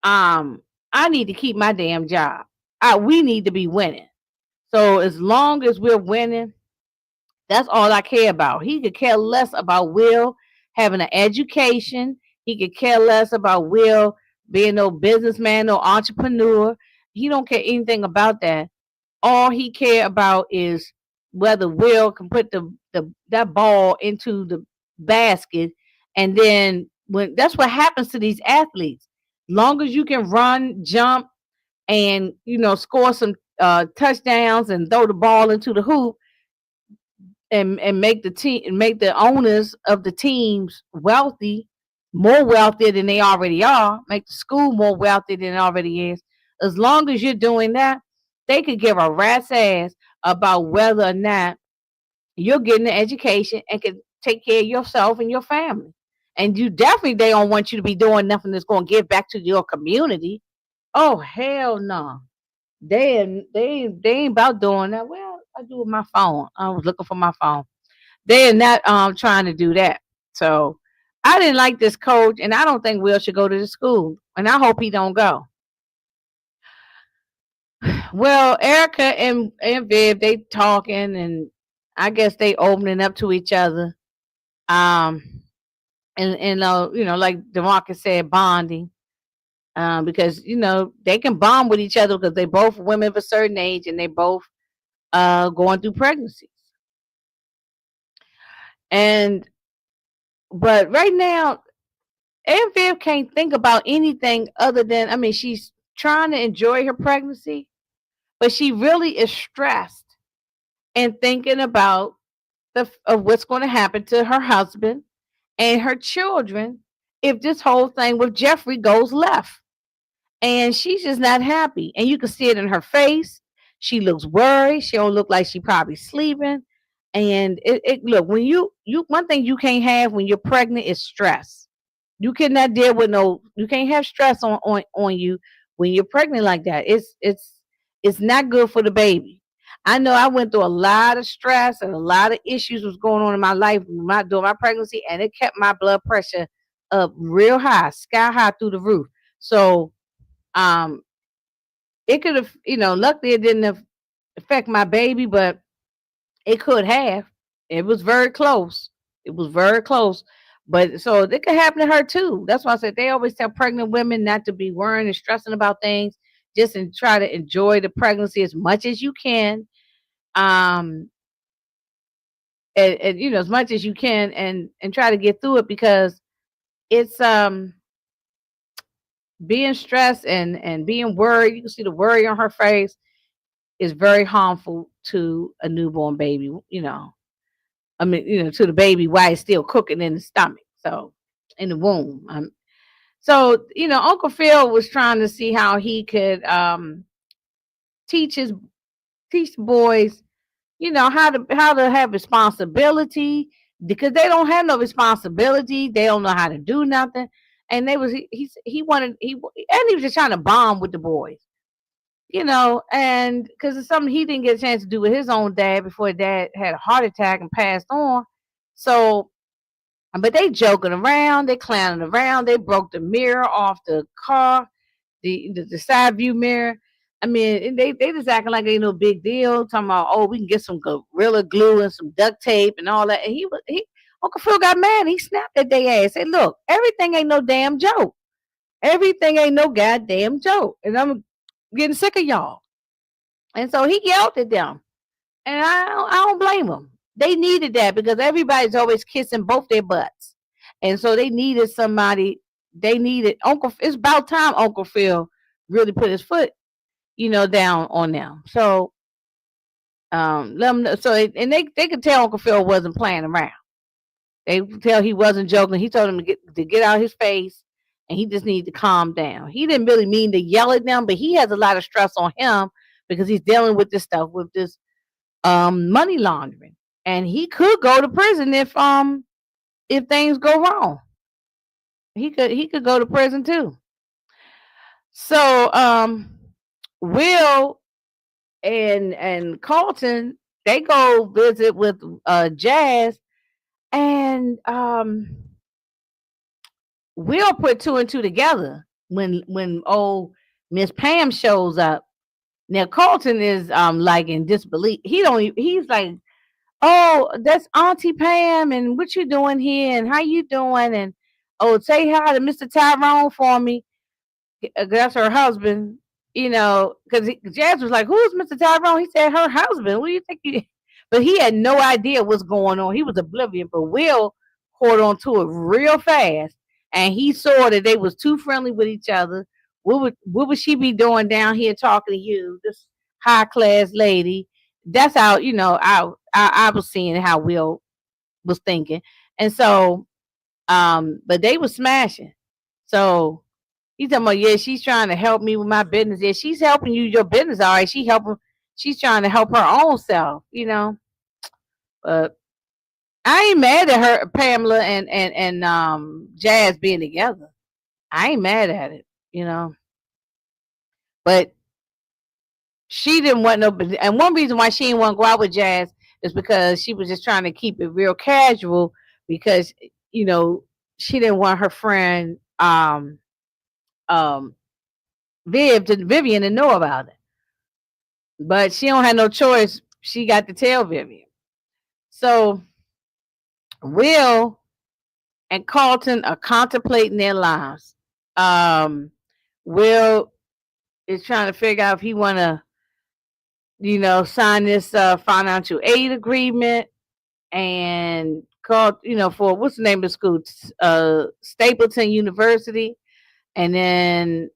I need to keep my damn job. We need to be winning. So as long as we're winning, that's all I care about. He could care less about Will having an education. He could care less about Will being no businessman, no entrepreneur. He don't care anything about that. All he care about is whether Will can put that ball into the basket, and then when that's what happens to these athletes. Long as you can run, jump, and score some touchdowns and throw the ball into the hoop, and make the team and make the owners of the teams wealthy, more wealthier than they already are, make the school more wealthy than it already is. As long as you're doing that, they could give a rat's ass about whether or not you're getting an education and can take care of yourself and your family. And you definitely they don't want you to be doing nothing that's going to give back to your community. Oh hell no. They ain't about doing that. Well, I do with my phone. I was looking for my phone. They're not trying to do that. So I didn't like this coach, and I don't think Will should go to the school. And I hope he don't go. Well, Erica and Viv, they talking, and I guess they opening up to each other. Um, and like Demarcus said, bonding. Because they can bond with each other because they both women of a certain age and they both going through pregnancies. And but right now, Aunt Viv can't think about anything other than she's trying to enjoy her pregnancy, but she really is stressed and thinking about of what's going to happen to her husband and her children if this whole thing with Jeffrey goes left. And she's just not happy. And you can see it in her face. She looks worried. She don't look like she probably sleeping. And it look when you one thing you can't have when you're pregnant is stress. You cannot deal with you can't have stress on you when you're pregnant like that. It's not good for the baby. I know I went through a lot of stress and a lot of issues was going on in my life during my pregnancy, and it kept my blood pressure up real high, sky high through the roof. So um it could have, luckily it didn't affect my baby, but it could have. It was very close. It was very close. But so it could happen to her too. That's why I said they always tell pregnant women not to be worrying and stressing about things. Just and try to enjoy the pregnancy as much as you can. Um and as much as you can and try to get through it because it's being stressed and being worried. You can see the worry on her face is very harmful to a newborn baby, to the baby while it's still cooking in the stomach. So in the womb. So, Uncle Phil was trying to see how he could teach his teach the boys, how to have responsibility because they don't have no responsibility. They don't know how to do nothing. And he wanted and he was just trying to bond with the boys. And because it's something he didn't get a chance to do with his own dad before dad had a heart attack and passed on. So, but they joking around, they clowning around, they broke the mirror off the car, the side view mirror. They just acting like ain't no big deal. Talking about, oh, we can get some gorilla glue and some duct tape and all that. And Uncle Phil got mad. He snapped at their ass. Said, look, everything ain't no damn joke. Everything ain't no goddamn joke. And I'm getting sick of y'all. And so he yelled at them. And I don't blame them. They needed that because everybody's always kissing both their butts. And so they needed somebody. They needed It's about time Uncle Phil really put his foot, down on them. So let them know. And they could tell Uncle Phil wasn't playing around. They could tell he wasn't joking. He told him to get out his face and he just needed to calm down. He didn't really mean to yell at them, but he has a lot of stress on him because he's dealing with this stuff with this money laundering. And he could go to prison if things go wrong. He could go to prison too. So Will and Carlton, they go visit with Jazz, and Will put two and two together when old Miss Pam shows up. Now Carlton is like in disbelief. He's like, oh, that's Auntie Pam, and what you doing here, and how you doing, and oh, say hi to Mr. Tyrone for me. That's her husband, because Jazz was like, "Who's Mr. Tyrone?" He said, "Her husband." What do you think? But he had no idea what's going on. He was oblivious. But Will caught on to it real fast, and he saw that they was too friendly with each other. What would she be doing down here talking to you, this high class lady? That's how I was seeing how Will was thinking, and so But they were smashing. So he's talking about, yeah, she's trying to help me with my business. Yeah, she's helping you your business, all right. She's trying to help her own self. But I ain't mad at her, Pamela and Jazz being together. I ain't mad at it. But she didn't want no, and one reason why she didn't want to go out with Jazz is because she was just trying to keep it real casual because you know she didn't want her friend um Vivian to know about it. But she don't have no choice. She got to tell Vivian. So Will and Carlton are contemplating their lives. Um, Will is trying to figure out if he want to, sign this financial aid agreement and call, for what's the name of the school? Stapleton University. And then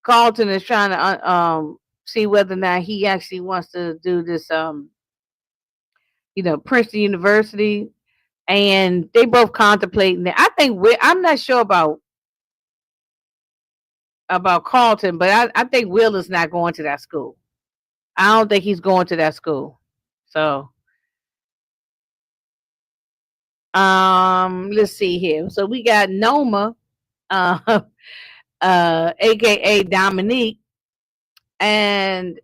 Carlton is trying to see whether or not he actually wants to do this, Princeton University. And they both contemplating that. I think I'm not sure about Carlton, but I think Will is not going to that school. I don't think he's going to that school. So, let's see here. So we got Noma, uh, aka Dominique, and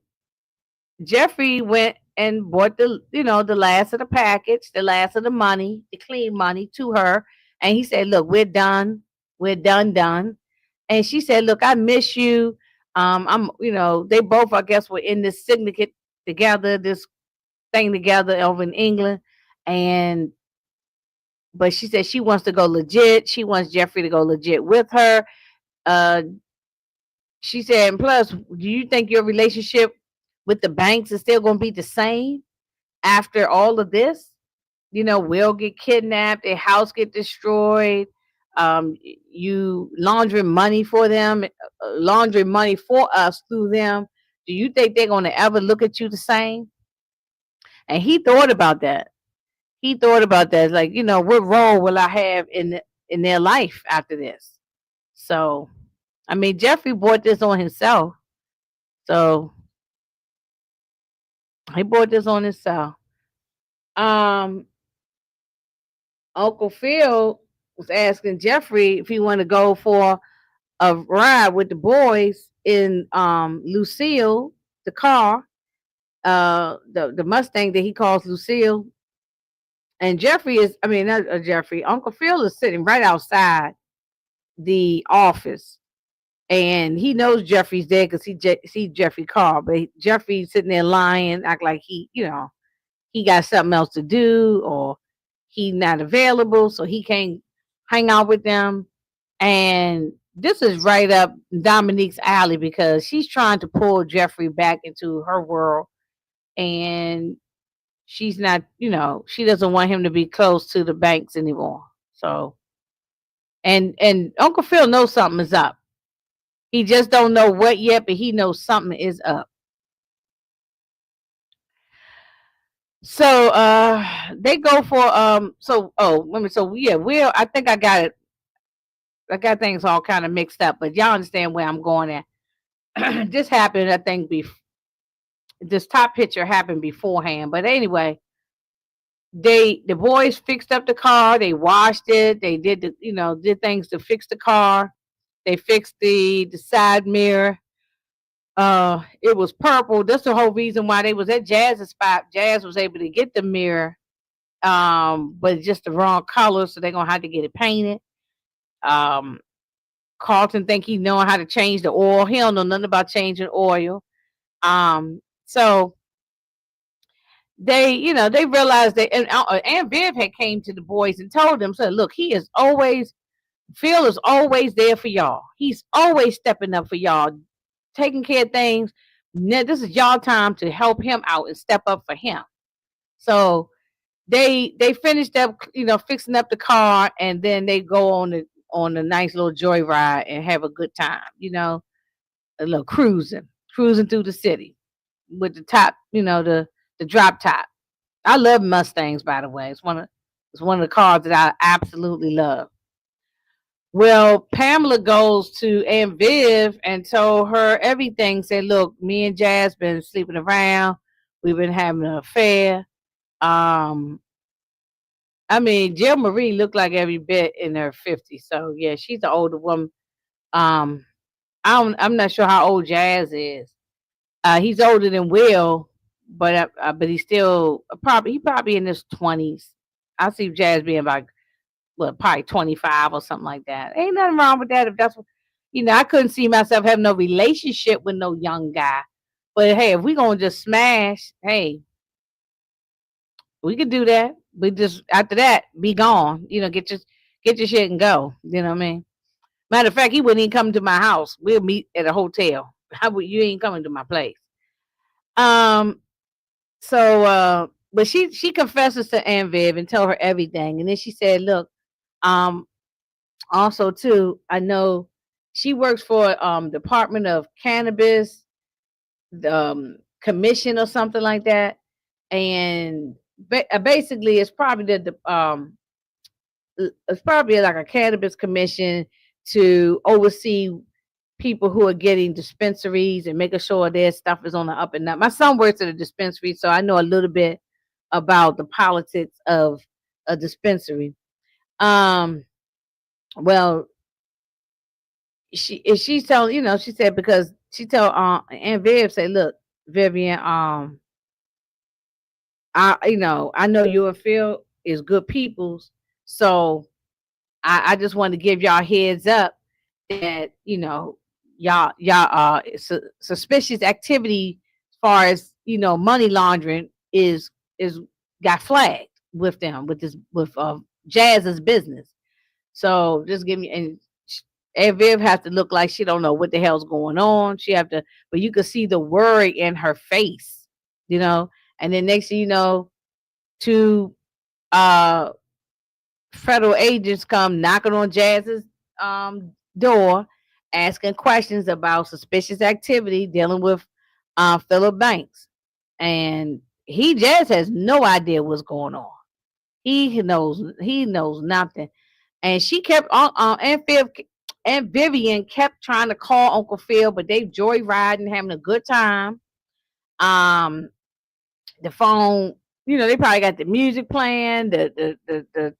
Jeffrey went and bought the last of the package, the last of the money, the clean money to her, and he said, "Look, we're done. We're done." And she said, "Look, I miss you. They both, I guess, were in this syndicate together, this thing together over in England, and but she said she wants to go legit. She wants Jeffrey to go legit with her. Uh, she said, and plus, do you think your relationship with the banks is still going to be the same after all of this? Will get kidnapped, their house get destroyed. You laundering money for them, laundering money for us through them. Do you think they're going to ever look at you the same?" And he thought about that. He thought about that, like, what role will I have in their life after this? So, I mean, Jeffrey brought this on himself. So he brought this on himself. Um, Uncle Phil was asking Jeffrey if he wanted to go for a ride with the boys in Lucille, the car, the Mustang that he calls Lucille. And Jeffrey is, I mean, not Jeffrey, Uncle Phil is sitting right outside the office. And he knows Jeffrey's there because he see Jeffrey car, but Jeffrey's sitting there lying, act like he got something else to do or he's not available, so he can't hang out with them. And this is right up Dominique's alley because she's trying to pull Jeffrey back into her world, and she's not, she doesn't want him to be close to the banks anymore. So, and Uncle Phil knows something is up. He just don't know what yet, but he knows something is up. So they go for let me so yeah, Will, I think I got it. I got things all kind of mixed up, but y'all understand where I'm going at. This happened, I think, this top picture happened beforehand. But anyway, the boys fixed up the car, they washed it, they did things to fix the car. They fixed the side mirror. It was purple. That's the whole reason why they was at Jazz's spot. Jazz was able to get the mirror, but it's just the wrong color, so they're gonna have to get it painted. Um, Carlton think he know how to change the oil. He don't know nothing about changing oil. So they realized that, and Viv had came to the boys and told them, said, "Look, Phil is always there for y'all. He's always stepping up for y'all, taking care of things. This is y'all time to help him out and step up for him." So they finished up, fixing up the car, and then they go on a nice little joyride and have a good time, a little cruising through the city with the top, the drop top. I love Mustangs, by the way. It's one of the cars that I absolutely love. Well, Pamela goes to Aunt Viv and told her everything. Said, "Look, me and Jazz been sleeping around. We've been having an affair. Um, I mean, Jill Marie looked like every bit in her 50s. So yeah, she's the older woman. Um, I'm not sure how old Jazz is. He's older than Will, but he's still probably in his 20s. I see Jazz being about probably 25 or something like that. Ain't nothing wrong with that if that's what I couldn't see myself having no relationship with no young guy. But hey, if we gonna just smash, hey, we could do that. We just after that, be gone. Get your shit and go. You know what I mean? Matter of fact, he wouldn't even come to my house. We'll meet at a hotel. You ain't coming to my place. Um, but she confesses to Aunt Viv and tell her everything. And then she said, look, um, also too, I know she works for Department of Cannabis, the commission or something like that. And basically it's probably like a cannabis commission to oversee people who are getting dispensaries and making sure their stuff is on the up and up. My son works at a dispensary, so I know a little bit about the politics of a dispensary. Um, well, she's telling she said because she told Aunt Viv say, look, Vivian, I know you and Phil is good peoples, so I just want to give y'all heads up that y'all suspicious activity as far as money laundering is got flagged with them with Jazz's business. So just give me and Viv has to look like she don't know what the hell's going on. She have to, but you could see the worry in her face, you know. And then next thing you know, two uh federal agents come knocking on Jazz's door, asking questions about suspicious activity dealing with Philip Banks, and Jazz has no idea what's going on. He knows nothing, and she kept on Aunt Vivian kept trying to call Uncle Phil, but they joyriding, having a good time. Um, the phone, they probably got the music playing, the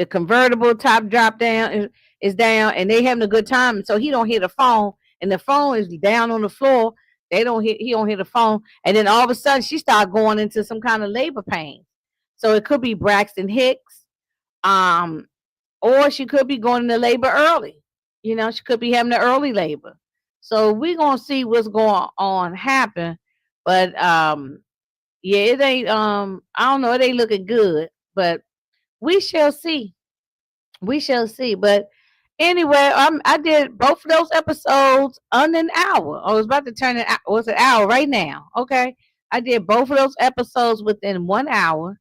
convertible top drop down is down, and they having a good time. So he don't hear the phone, and the phone is down on the floor. He don't hear the phone, and then all of a sudden she started going into some kind of labor pain. So it could be Braxton Hicks, or she could be going into labor early. She could be having the early labor. So we're gonna see what's going on happen. But yeah, it ain't I don't know, it ain't looking good, but we shall see. We shall see. But anyway, I did both of those episodes under an hour. I was about to turn it. It's an hour right now. Okay, I did both of those episodes within 1 hour.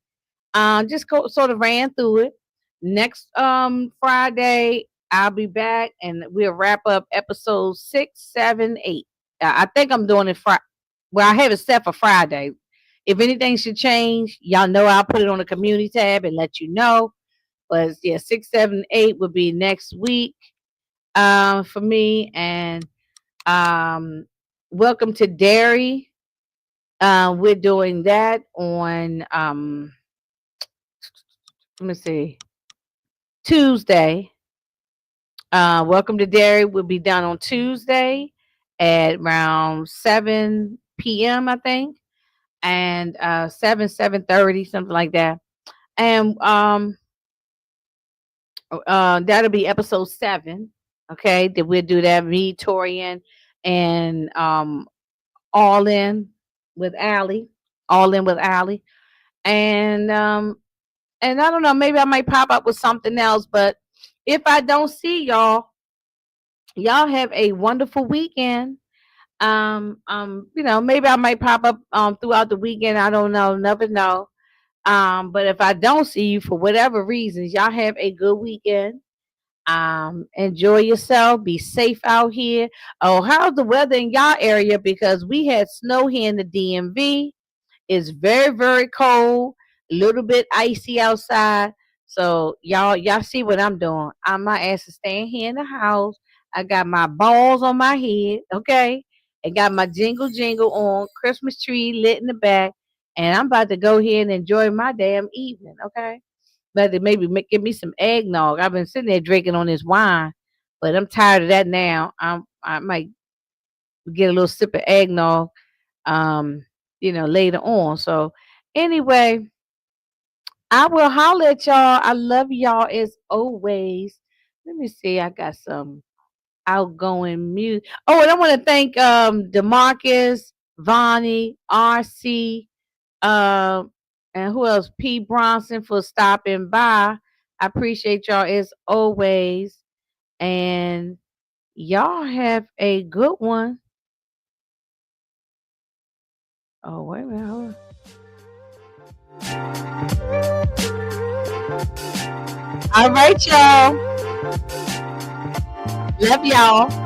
Just sort of ran through it. Next Friday, I'll be back and we'll wrap up episodes 6, 7, 8. I think I'm doing it Friday. Well, I have it set for Friday. If anything should change, y'all know I'll put it on the community tab and let you know. But yeah, 6, 7, 8 will be next week for me. And welcome to Dairy. We're doing that on let me see, Tuesday. Welcome to Dairy will be done on Tuesday at around 7 p.m. I think, and 7:30, something like that. And that'll be episode 7. Okay, that we'll do that. Me, Torian, and all in with Allie, all in with Allie, and I don't know, maybe I might pop up with something else. But if I don't see y'all have a wonderful weekend. Maybe I might pop up throughout the weekend. I don't know, never know. But if I don't see you for whatever reasons, y'all have a good weekend. Enjoy yourself. Be safe out here. Oh, how's the weather in y'all area? Because we had snow here in the DMV. It's very, very cold, a little bit icy outside. So y'all see what I'm doing. My ass is staying here in the house. I got my balls on my head, okay? I got my jingle jingle on, Christmas tree lit in the back, and I'm about to go here and enjoy my damn evening, okay? But to maybe give me some eggnog. I've been sitting there drinking on this wine, but I'm tired of that now. I might get a little sip of eggnog, um, later on. So anyway, I will holler at y'all. I love y'all as always. Let me see. I got some outgoing music. Oh, and I want to thank Demarcus, Vonnie, RC, and who else? P. Bronson for stopping by. I appreciate y'all as always. And y'all have a good one. Oh, wait a minute. Hold on. All right, y'all. Love y'all.